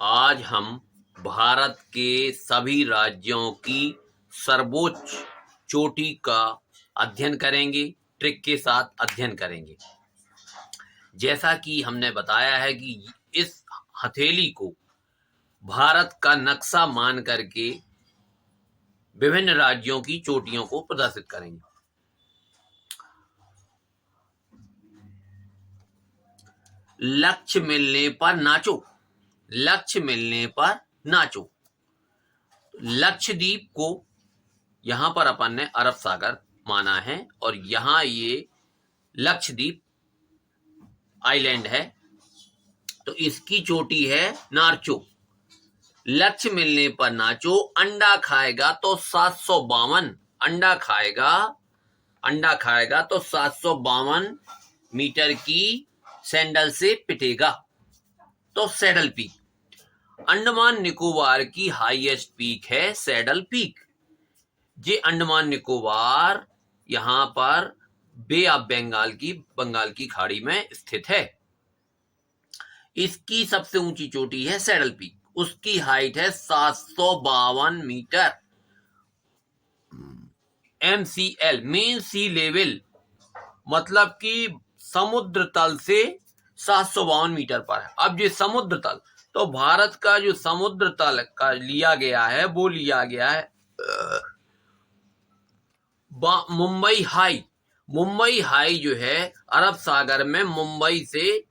आज हम भारत के सभी राज्यों की सर्वोच्च चोटी का अध्ययन करेंगे, ट्रिक के साथ अध्ययन करेंगे। जैसा कि हमने बताया है कि इस हथेली को भारत का नक्शा मान करके विभिन्न राज्यों की चोटियों को प्रदर्शित करेंगे। लक्ष्य मिलने पर नाचो, लक्ष्य मिलने पर नाचो। लक्षद्वीप को यहां पर अपन ने अरब सागर माना है और यहां ये लक्षद्वीप आइलैंड है, तो इसकी चोटी है नारचो। लक्ष्य मिलने पर नाचो, अंडा खाएगा तो 752, अंडा खाएगा तो 752 मीटर की सैंडल से पिटेगा, तो सैडल पीक। अंडमान निकोबार की हाईएस्ट पीक है सैडल पीक। ये अंडमान निकोबार यहां पर बे ऑफ बंगाल की खाड़ी में स्थित है। इसकी सबसे ऊंची चोटी है सैडल पीक, उसकी हाइट है 752 मीटर। MCL मीन सी लेवल, मतलब कि समुद्र तल से 752 मीटर पर है। अब ये समुद्र तल, तो भारत का जो समुद्र तल का लिया गया है वो लिया गया है मुंबई हाई। मुंबई हाई जो है अरब सागर में मुंबई से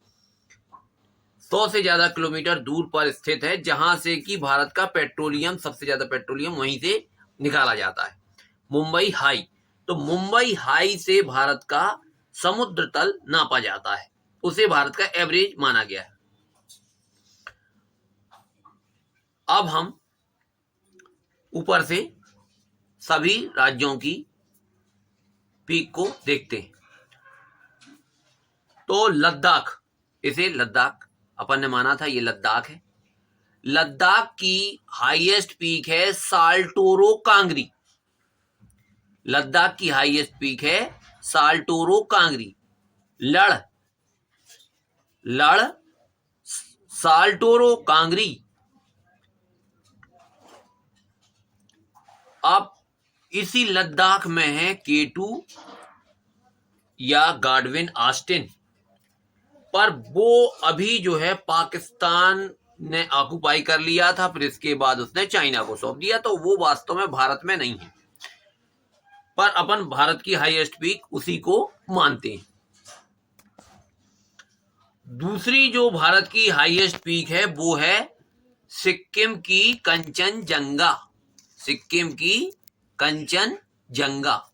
100 से ज्यादा किलोमीटर दूर पर स्थित है, जहां से कि भारत का पेट्रोलियम, सबसे ज्यादा पेट्रोलियम वहीं से निकाला जाता है, मुंबई हाई। तो मुंबई हाई से भारत का समुद्र तल नापा जाता है, उसे भारत का एवरेज माना गया है। अब हम ऊपर से सभी राज्यों की पीक को देखते हैं। तो लद्दाख, इसे लद्दाख अपन ने माना था, ये लद्दाख है। लद्दाख की हाईएस्ट पीक है साल्टोरो कांगरी। लद्दाख की हाईएस्ट पीक है साल्टोरो कांगरी। लड़ साल्टोरो कांगरी। अब इसी लद्दाख में है K2 या गाडविन ऑस्टिन, पर वो अभी जो है पाकिस्तान ने ऑक्युपाई कर लिया था, फिर इसके बाद उसने चाइना को सौंप दिया, तो वो वास्तव में भारत में नहीं है, पर अपन भारत की हाईएस्ट पीक उसी को मानते हैं। दूसरी जो भारत की हाईएस्ट पीक है वो है सिक्किम की कंचनजंगा। सिक्किम की कंचनजंगा।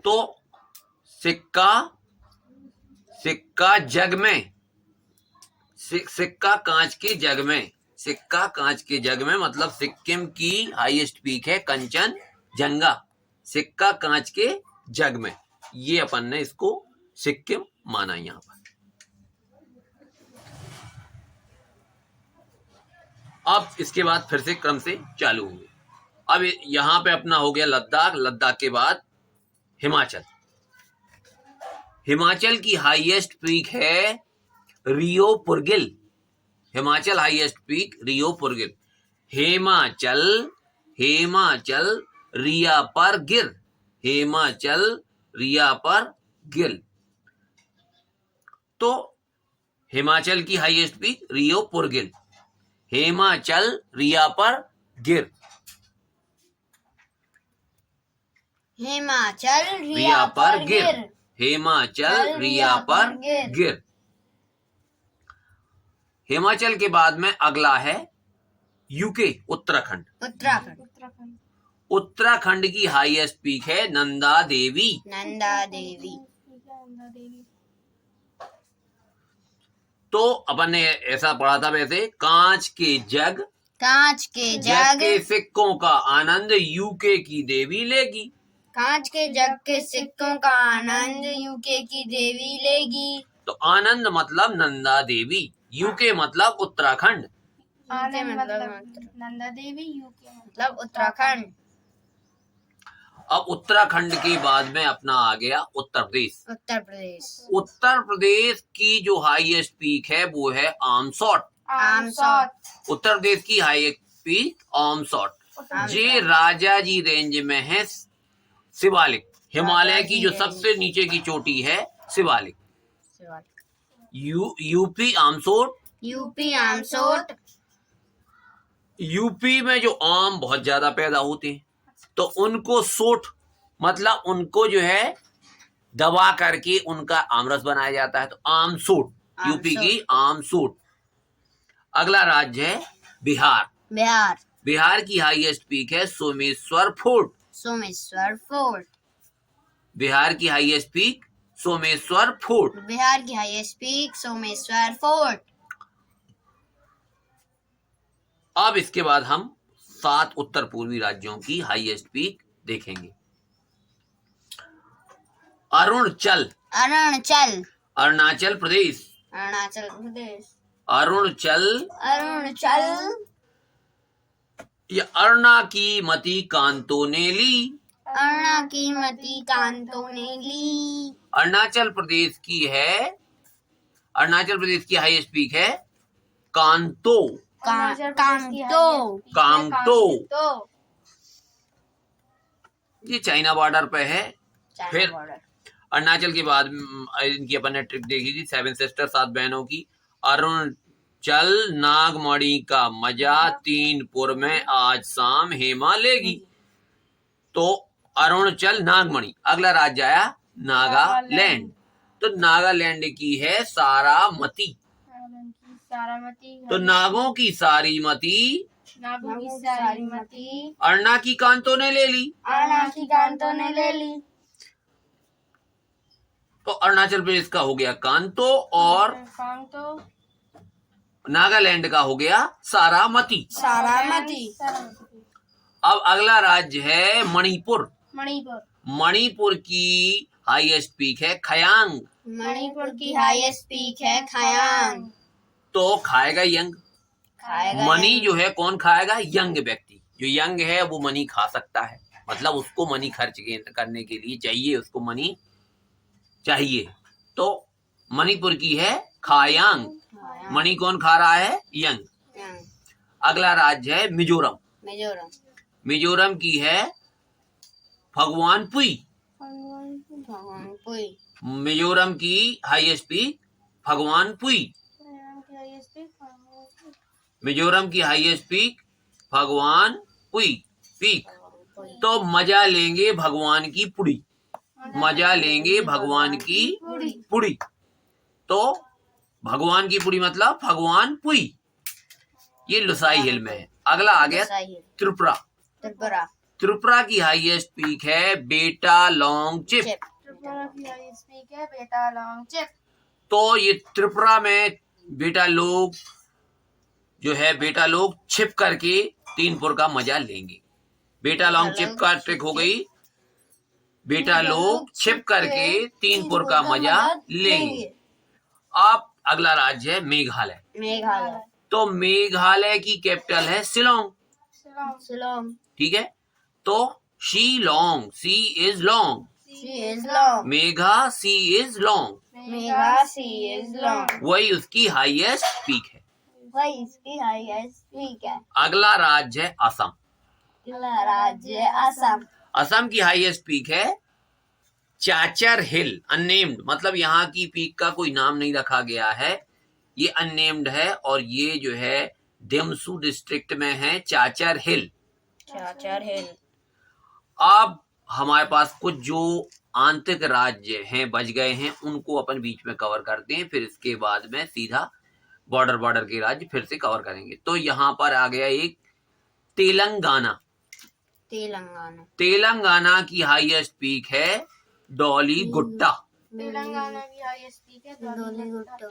तो सिक्का जग में, सिक्का कांच के जग में, सिक्का कांच के जग में, मतलब सिक्किम की हाईएस्ट पीक है कंचनजंगा, सिक्का कांच के जग में। ये अपन ने इसको सिक्किम माना यहां पर। अब इसके बाद फिर से क्रम से चालू होंगे। अब यहां पे अपना हो गया लद्दाख। लद्दाख के बाद हिमाचल। हिमाचल की हाईएस्ट पीक है रियो पुरगिल। हिमाचल हाईएस्ट पीक रियो पुरगिल। हिमाचल रिया पर गिर। हिमाचल रिया पर गिर। तो हिमाचल की हाईएस्ट पीक रियो पुरगिल। हिमाचल रिया पर गिर। हिमाचल रिया पर गिर। हिमाचल रिया पर गिर। हिमाचल के बाद में अगला है यूके, उत्तराखंड। उत्तराखंड की हाईएस्ट पीक है नंदा देवी। तो अपन ने ऐसा पढ़ा था वैसे, कांच के जग के सिक्कों का आनंद यूके की देवी लेगी। कांच के जग के सिक्कों का आनंद यूके की देवी लेगी। तो आनंद मतलब नंदा देवी, यूके मतलब उत्तराखंड। नंदा देवी, यूके मतलब उत्तराखंड। अब उत्तराखंड के बाद में अपना आ गया उत्तर प्रदेश। उत्तर प्रदेश की जो हाईएस्ट पीक है वो है आमसौट। आमसौट। उत्तर प्रदेश की हाईएस्ट पीक आमसौट। जे राजाजी रेंज में है शिवालिक। हिमालय की जो सबसे नीचे की चोटी है शिवालिक। यूपी आमसोट। यूपी आमसोट। यूपी में जो आम बहुत ज्यादा पैदा होते हैं तो उनको सोट मतलब उनको जो है दबा करके उनका आमरस बनाया जाता है, तो आमसोट यूपी की आमसोट। अगला राज्य है बिहार। बिहार। बिहार की हाईएस्ट पीक है सोमेश्वर फोर्ट। सोमेश्वर फोर्ट। बिहार की highest peak Someshwar fort. Bihar की हाईएस्ट पीक सोमेश्वर फोर्ट। अब इसके बाद हम 7 उत्तर पूर्वी राज्यों की हाईएस्ट पीक देखेंगे। अरुणाचल। अरुणाचल। अरुणाचल प्रदेश। अरुणाचल प्रदेश। अरुणाचल। अरुणाचल। ये अरुणा की मति कांतों ने ली। अरुणा की मति कांतों ने ली। अरुणाचल प्रदेश की है, अरुणाचल प्रदेश की हाईएस्ट पीक है कांतो। कांतो। कांगतो। ये चाइना बॉर्डर पे है। फिर अरुणाचल के बाद इनकी अपन ने ट्रिप देखी थी 7 सिस्टर 7 बहनों की। अरुणाचल नागमणि का मजा 3 पुर में आज शाम हेमा लेगी। तो अरुणाचल नागमणि। अगला राज्य आया नागालैंड। तो नागालैंड की है सारामती। तो नागों की सारी मती अरुणा की कांतों ने ले ली। अरुणा की कांतों ने ले ली। तो अरुणाचल प्रदेश का हो गया कांतो और नागालैंड का हो गया सारामती। सारामती। अब अगला राज्य है मणिपुर। मणिपुर। मणिपुर की हाईएस्ट पीक है खयांग। मणिपुर की हाईएस्ट पीक है खयांग। तो खाएगा यंग। मनी जो है कौन खाएगा? यंग व्यक्ति। जो यंग है वो मनी खा सकता है, मतलब उसको मनी खर्च करने के लिए चाहिए, उसको मनी चाहिए। तो मणिपुर की है खायांग। मनी कौन खा रहा है? यंग। अगला राज्य है मिजोरम। मिजोरम। मिजोरम की है भगवानपुई। मिजोरम की हाईएस्ट पीक भगवानपुई। मिजोरम की हाईएस्ट पीक भगवानपुई पीक। तो मजा लेंगे भगवान की पुड़ी। मजा लेंगे भगवान की पुड़ी। तो भगवान की पुड़ी मतलब भगवानपुई। ये लुसाई हिल में है। अगला आ गया त्रिपुरा। त्रिपुरा। त्रिपुरा की हाईएस्ट पीक है बेटा लॉन्ग चिप। त्रिपुरा की हाईएस्ट पीक है बेटा लॉन्ग चिप। तो ये त्रिपुरा में बेटा लोग जो है बेटा लोग छिप करके 3 पुर का मजा लेंगे। बेटा लॉन्ग चिप का ट्रिक हो गई, बेटा लोग छिप करके 3 पुर का मजा लेंगे। अब अगला राज्य है मेघालय। मेघालय। तो मेघालय की कैपिटल है शिलोंग। शिलोंग। ठीक है। तो Shillong, see is long. See is long. Megha see is long. Megha see is long. वही उसकी हाईएस्ट पीक है। वही इसकी हाईएस्ट पीक है। अगला राज्य है असम। अगला राज्य है असम। असम की हाईएस्ट पीक है चाचर हिल। अननेम्ड मतलब यहाँ की पीक का कोई नाम नहीं रखा गया है, ये अननेम्ड है और ये जो है देमसू डिस्ट्रिक्ट में है चाचर हिल। चाचर हिल। अब हमारे पास कुछ जो आंतरिक राज्य हैं बच गए हैं उनको अपन बीच में कवर करते हैं, फिर इसके बाद में सीधा बॉर्डर के राज्य फिर से कवर करेंगे। तो यहाँ पर आ गया एक तेलंगाना। तेलंगाना। तेलंगाना की हाईएस्ट पीक है डॉली गुट्टा। तेलंगाना की हाईएस्ट पीक है डॉली गुट्टा।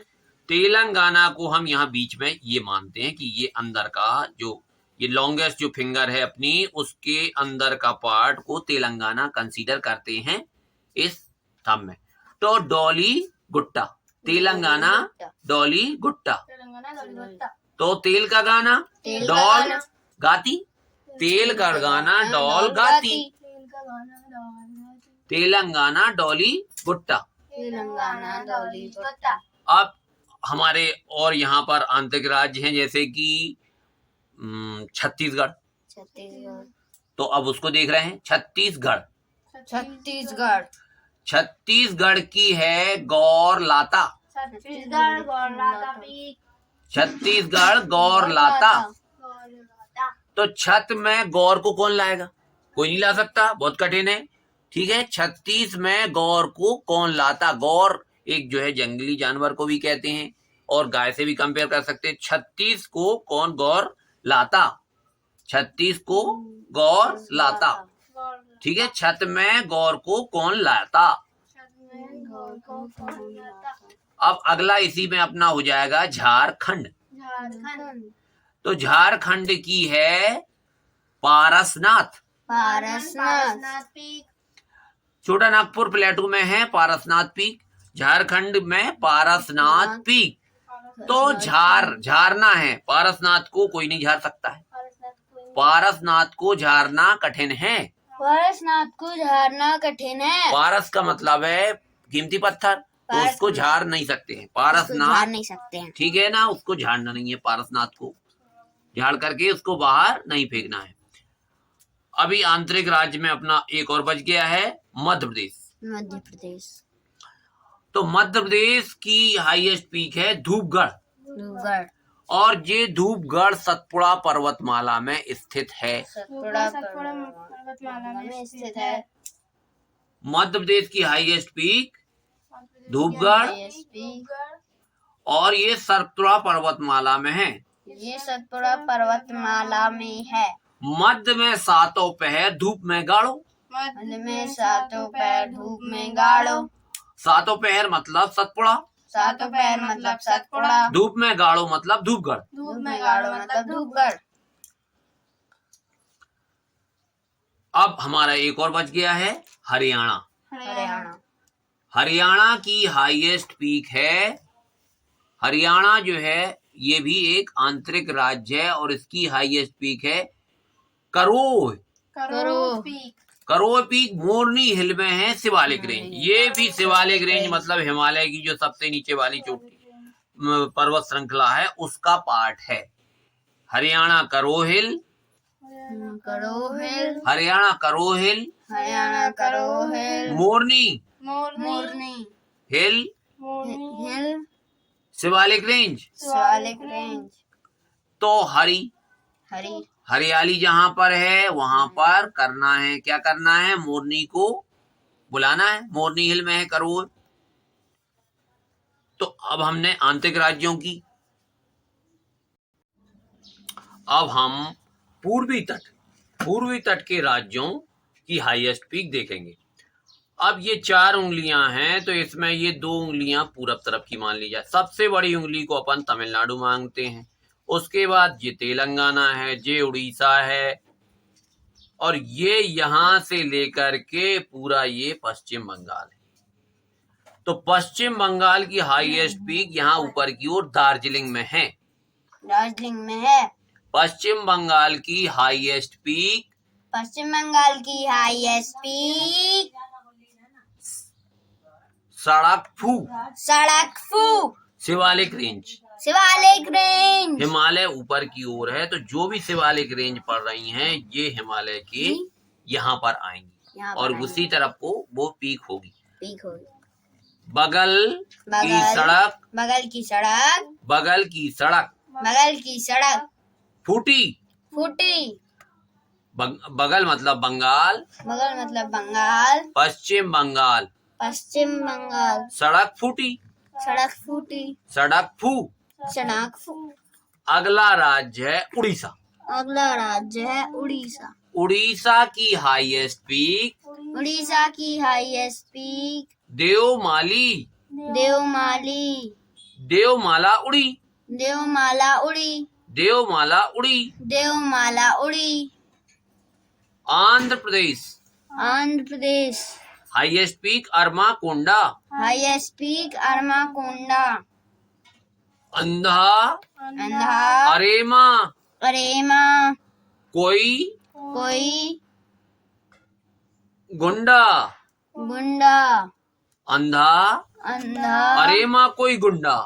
तेलंगाना को हम यहाँ बीच में ये मानते हैं कि ये अंदर का जो ये लॉन्गेस्ट जो फिंगर है अपनी उसके अंदर का पार्ट को तेलंगाना कंसीडर करते हैं इस थंब में। तो डॉली गुट्टा तेलंगाना डॉली गुट्टा। तो तेल का गाना डॉल गाती, तेल का गाना डॉल गाती। तेलंगाना डॉली गुट्टा। तेलंगाना डॉली गुट्टा। अब हमारे और यहाँ पर आंतरिक राज्य हैं जैसे कि छत्तीसगढ़। छत्तीसगढ़। तो अब उसको देख रहे हैं, छत्तीसगढ़। छत्तीसगढ़। छत्तीसगढ़ की है गौर लाता। छत्तीसगढ़ गौर लाता पीक। छत्तीसगढ़ गौर लाता। तो छत में गौर को कौन लाएगा? कोई नहीं ला सकता, बहुत कठिन है। ठीक है, 36 में गौर को कौन लाता? गौर एक जो है जंगली जानवर को भी कहते हैं और गाय से भी कंपेयर कर सकते हैं। 36 को कौन गौर लाता? 36 को गौर लाता। ठीक है, छत में गौर को कौन लाता? अब अगला इसी में अपना हो जाएगा झारखंड। तो झारखंड की है पारसनाथ। पारसनाथ पीक। छोटा नागपुर प्लेटू में है पारसनाथ पीक, झारखंड में पारसनाथ पीक। तो झारना है, पारसनाथ को कोई नहीं झार सकता है। पारसनाथ को झारना कठिन है। पारसनाथ को झारना कठिन है। पारस का मतलब है कीमती पत्थर, तो उसको झार नहीं सकते हैं। पारसनाथ नहीं सकते हैं। ठीक है ना, उसको झाड़ना नहीं है। पारसनाथ को झाड़ करके उसको बाहर नहीं फेंकना है। अभी आंतरिक राज्य में अपना एक और बच गया है मध्य प्रदेश। मध्य प्रदेश। तो मध्य प्रदेश की हाईएस्ट पीक है धूपगढ़। धूपगढ़। और ये धूपगढ़ सतपुड़ा पर्वतमाला में स्थित है। सतपुड़ा पर्वतमाला में स्थित है। मध्य प्रदेश की हाईएस्ट पीक धूपगढ़ और ये सतपुड़ा पर्वतमाला में है। ये सतपुड़ा पर्वतमाला में है। मध्य में सातों पहर धूप में गाड़ो। मध्य में सातों पैर धूप में गाड़ो। सातों पहर मतलब सतपुड़ा। सातों पैर मतलब सतपुड़ा। धूप में गाड़ो मतलब धूपगढ़। धूप में गाड़ो मतलब धूपगढ़। अब हमारा एक और बच गया है हरियाणा। हरियाणा। हरियाणा की हाईएस्ट पीक है, हरियाणा जो है ये भी एक आंतरिक राज्य है और इसकी हाईएस्ट पीक है करोह। करोह पीक मोरनी हिल में है, शिवालिक रेंज। ये भी शिवालिक रेंज मतलब हिमालय की जो सबसे नीचे वाली चोटी पर्वत श्रृंखला है उसका पार्ट है। हरियाणा करोह हिल। हरियाणा करोह हिल। हरियाणा करोह हिल। मोरनी हिल। हिल। शिवालिक रेंज। शिवालिक रेंज। तो हरियाली जहां पर है वहां पर करना है, क्या करना है? मोरनी को बुलाना है। मोरनी हिल में है करोह। तो अब हमने आंतरिक राज्यों की, अब हम पूर्वी तट के राज्यों की हाईएस्ट पीक देखेंगे। अब ये 4 उंगलियां हैं तो इसमें ये 2 उंगलियां पूरब तरफ की मान ली जाए। सबसे बड़ी उंगली को अपन तमिलनाडु मांगते हैं, उसके बाद ये तेलंगाना है, ये उड़ीसा है और ये यहां से लेकर के पूरा ये पश्चिम बंगाल है। तो पश्चिम बंगाल की हाईएस्ट पीक यहाँ ऊपर की ओर दार्जिलिंग में है। दार्जिलिंग में है। पश्चिम बंगाल की हाईएस्ट पीक, पश्चिम बंगाल की highest peak Sandakphu. Shivalik range. Shivalik range. Himalaya ऊपर की ओर है तो जो भी शिवालिक रेंज पड़ रही हैं ये हिमालय के यहाँ पर आएंगी और उसी तरफ को वो पीक होगी। बगल की सड़क फूटी। बगल मतलब बंगाल। पश्चिम बंगाल। सड़क फूटी। सड़क फू। अगला राज्य है उड़ीसा। उड़ीसा की हाईएस्ट पीक देवमाली। देवमाला उड़ी। Andhra Pradesh highest peak Armakonda. अंधा अरेमा कोई गुंडा। अंधा अरेमा कोई गुंडा।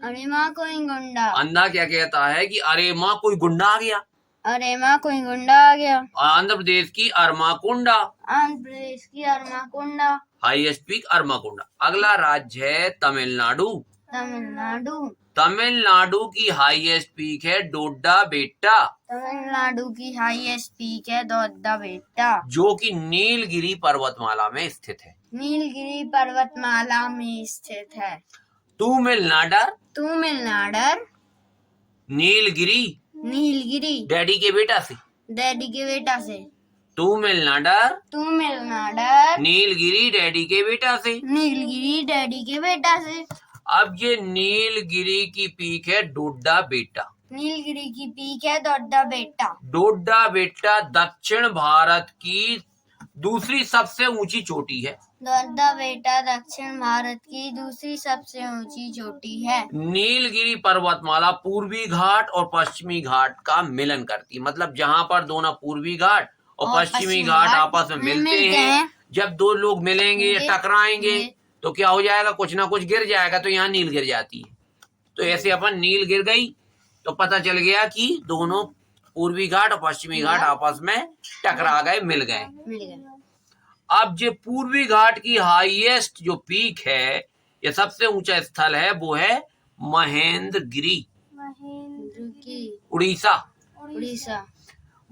अरे माँ कोई गुंडा। अंधा क्या कहता है कि अरे माँ कोई गुंडा आ गया। अरे माँ कोई गुंडा आ गया। आंध्र प्रदेश की अरमाकुंडा, आंध्र प्रदेश की अरमाकुंडा। Highest peak अरमाकुंडा। अगला राज्य है तमिलनाडु। तमिलनाडु। तमिलनाडु की हाईएस्ट पीक है डोडा बेट्टा, तमिलनाडु की हाईएस्ट पीक है दोड्डा बेट्टा, जो कि नीलगिरी पर्वतमाला में स्थित है। नीलगिरी पर्वतमाला में स्थित है। तमिलनाडु, तमिलनाडु। नीलगिरी, नीलगिरी डैडी के बेटा से। डैडी के बेटा से। तमिलनाडु, तमिलनाडु। नीलगिरी डैडी के बेटा से। नीलगिरी डैडी के बेटा से। अब ये नीलगिरी की पीक है डोडा बेट्टा। नीलगिरी की पीक है दोड्डा बेट्टा। डोडा बेट्टा दक्षिण भारत की दूसरी सबसे ऊंची चोटी है। दोड्डा बेट्टा दक्षिण भारत की दूसरी सबसे ऊंची चोटी है। नीलगिरी पर्वतमाला पूर्वी घाट और पश्चिमी घाट का मिलन करती, मतलब जहाँ पर दोनों पूर्वी घाट और पश्चिमी घाट आपस में मिलते हैं, जब दो लोग मिलेंगे या टकराएंगे तो क्या हो जाएगा, कुछ ना कुछ गिर जाएगा, तो यहाँ नील गिर जाती है। तो ऐसे अपन नील गिर गई तो पता चल गया कि दोनों पूर्वी घाट और पश्चिमी घाट आपस में टकरा गए, मिल गए। अब जो पूर्वी घाट की हाईएस्ट जो पीक है, ये सबसे ऊंचा स्थल है, वो है महेंद्रगिरी, उड़ीसा। उड़ीसा।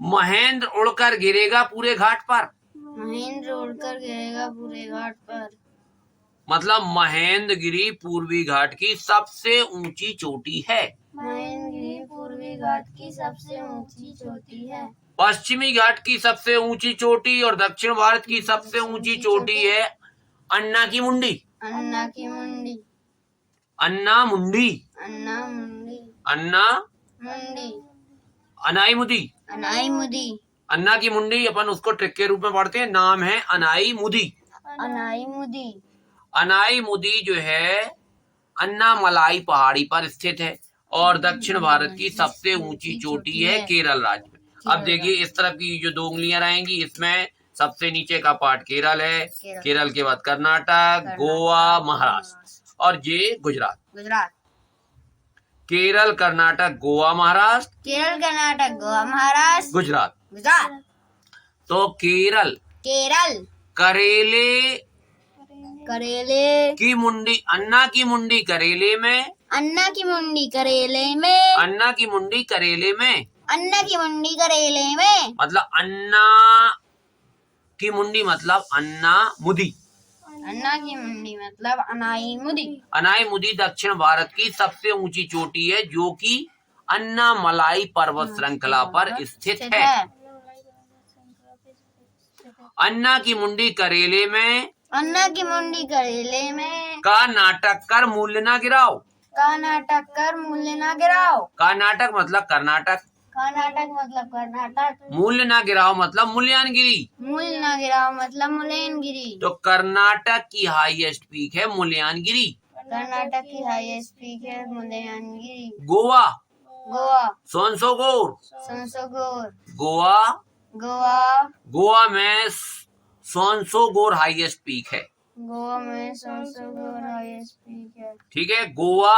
महेंद्र उड़कर गिरेगा पूरे घाट पर, महेंद्र उड़कर गिरेगा पूरे घाट पर, मतलब महेंद्रगिरी पूर्वी घाट की सबसे ऊंची चोटी है। महेंद्रगिरी पूर्वी घाट की सबसे ऊंची चोटी है। पश्चिमी घाट की सबसे ऊंची चोटी और दक्षिण भारत की सबसे ऊंची चोटी है अन्ना की मुंडी। अन्ना की मुंडी। अन्ना मुंडी। अन्ना मुंडी। अन्ना मुंडी। अनाई मुदी। अनाई मुदी। अन्ना की मुंडी अपन उसको ट्रिक के रूप में पढ़ते हैं, नाम है अनाई मुदी। अनाई मुदी। अनाई मुदी जो है अन्ना मलाई पहाड़ी पर स्थित है और दक्षिण भारत की सबसे ऊंची चोटी है केरल राज्य में। अब देखिए इस तरफ की जो दो उंगलियां रहेंगी, इसमें सबसे नीचे का पार्ट केरल है, केरल के बाद कर्नाटक, गोवा, महाराष्ट्र और ये गुजरात। गुजरात। केरल, कर्नाटक, गोवा, महाराष्ट्र। केरल, कर्नाटक, गोवा, महाराष्ट्र, गुजरात। गुजरात। तो केरल, केरल, करेले करेले की मुंडी, अन्ना की मुंडी करेले में, अन्ना की मुंडी करेले में, अन्ना की मुंडी करेले में, अन्ना की मुंडी करेले में, मतलब अन्ना की मुंडी मतलब अन्ना मुदी। अन्ना की मुंडी मतलब अनाई मुदी। अनाई मुदी दक्षिण भारत की सबसे ऊंची चोटी है, जो कि अन्ना मलाई पर्वत श्रृंखला पर स्थित है। अन्ना की मुंडी करेले में, अन्ना की मुंडी करेले में, का नाटक कर मूल्य ना गिराओ। का नाटक कर मूल्य ना गिराओ। का नाटक मतलब कर्नाटक, कर्नाटक मतलब कर्नाटक, मूल्य ना गिराओ मतलब मूल्यांगिरी। मूल्य ना गिराओ मतलब मुल्यांगिरी। तो कर्नाटक की हाईएस्ट पीक है मूल्यांगिरी। कर्नाटक की हाईएस्ट पीक है मुल्यांगिरी। गोवा, गोवा, सोनसोगोर, सोनसोगोर, गोवा, गोवा, गोवा में सोनसोगोर हाईएस्ट पीक है। गोवा में सोनसोगोर हाईएस्ट पीक है। ठीक है, गोवा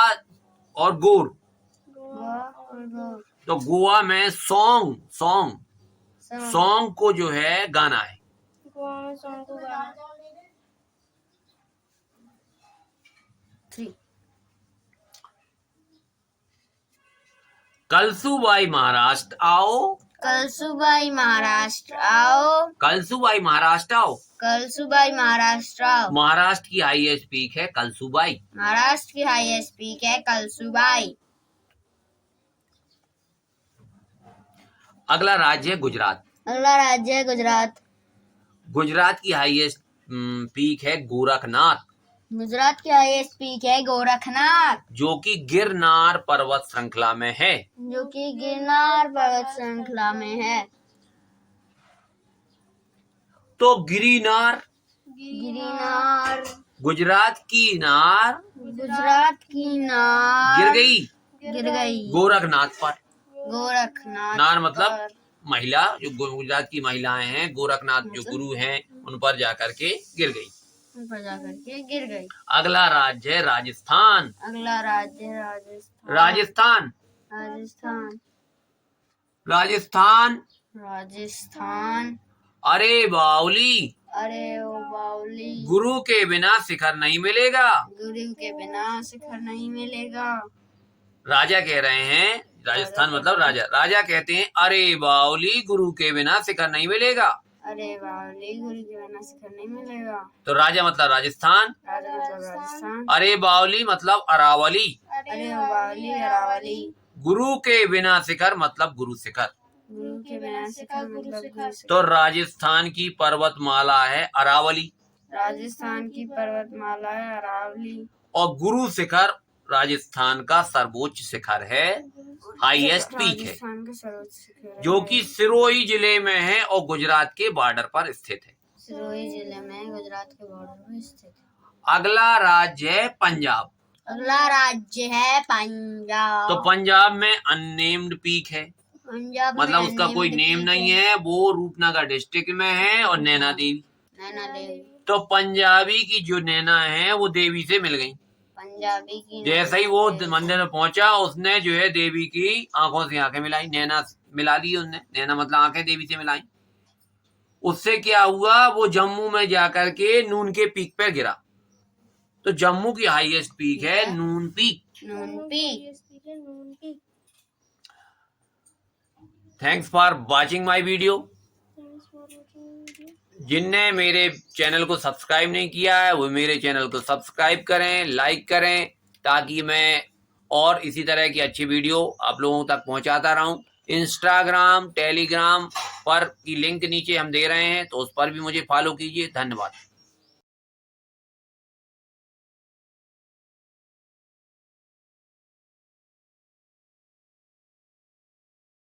और गोर, गोवा और गोर। तो गोवा में सॉन्ग को जो है गाना है। गोवा में सॉन्ग को गाना। 3 कलसूबाई महाराष्ट्र आओ। कलसूबाई महाराष्ट्र आओ। कलसूबाई महाराष्ट्र आओ। कलसूबाई महाराष्ट्र आओ। महाराष्ट्र की हाईएस्ट पीक है कलसूबाई। महाराष्ट्र की हाईएस्ट पीक है कलसूबाई। अगला राज्य है गुजरात। अगला राज्य है गुजरात। गुजरात की हाईएस्ट पीक है गोरखनाथ। गुजरात की हाईएस्ट पीक है गोरखनाथ, जो कि गिरनार पर्वत श्रृंखला में है। जो कि गिरनार पर्वत श्रृंखला में है। तो गिरिनार, गिरिनार, गुजरात की नार गुजरात की नार गिर गई, गिर गई गोरखनाथ पर। गोरखनाथ नार मतलब पर। महिला, जो गुजरात की महिलाएं हैं, गोरखनाथ जो गुरु हैं, उन पर जाकर के गिर गई। ऊपर जाकर के गिर गई। अगला राज्य है राजस्थान। अगला राज्य है राजस्थान। राजस्थान राजस्थान। राजस्थान। राजस्थान। अरे बाउली, अरे ओ बाउली, गुरु के बिना शिखर नहीं मिलेगा। गुरु के बिना शिखर नहीं मिलेगा। राजा कह रहे हैं, राजस्थान मतलब राजा, राजा कहते हैं अरे बाउली, गुरु के बिना शिखर नहीं मिलेगा। अरे बाउली, गुरु के बिना शिखर नहीं मिलेगा। तो राजा मतलब राजस्थान, राजा मतलब राजस्थान। अरे बाउली मतलब अरावली, अरे ओ बाउली, अरावली, गुरु के बिना शिखर मतलब गुरु शिखर। गुरु के बिना शिखर मतलब गुरु शिखर। तो राजस्थान की पर्वतमाला है अरावली, राजस्थान की पर्वतमाला है अरावली, और गुरु शिखर राजस्थान का सर्वोच्च शिखर है, हाईएस्ट पीक है, राजस्थान का सर्वोच्च शिखर है, जो कि सिरोही जिले में है और गुजरात के बॉर्डर पर स्थित है। सिरोही जिले में गुजरात के बॉर्डर पर स्थित है। अगला राज्य है पंजाब। अगला राज्य है पंजाब। तो पंजाब में अननेम्ड पीक है, पंजाब मतलब में उसका कोई नेम नहीं है, वो रूपनगर डिस्ट्रिक्ट में है, और नैना देवी। नैना देवी। तो पंजाबी की जो नैना है वो देवी से मिल गई। पंजाबी की जैसे ही वो मंदिर में पहुंचा, उसने जो है देवी की आंखों से आंखें मिलाई, नैना मिला दी उसने, नैना मतलब आंखें देवी से मिलाई। उससे क्या हुआ, वो जम्मू में जाकर के नून के पीक पे गिरा। तो जम्मू की हाईएस्ट पीक है Nun peak. Nun peak. Thanks for watching my video. जिनने मेरे चैनल को सब्सक्राइब नहीं किया है वो मेरे चैनल को सब्सक्राइब करें, लाइक करें, ताकि मैं और इसी तरह की अच्छी वीडियो आप लोगों तक पहुंचाता रहूं। इंस्टाग्राम, टेलीग्राम पर की लिंक नीचे हम दे रहे हैं, तो उस पर भी मुझे फॉलो कीजिए। धन्यवाद।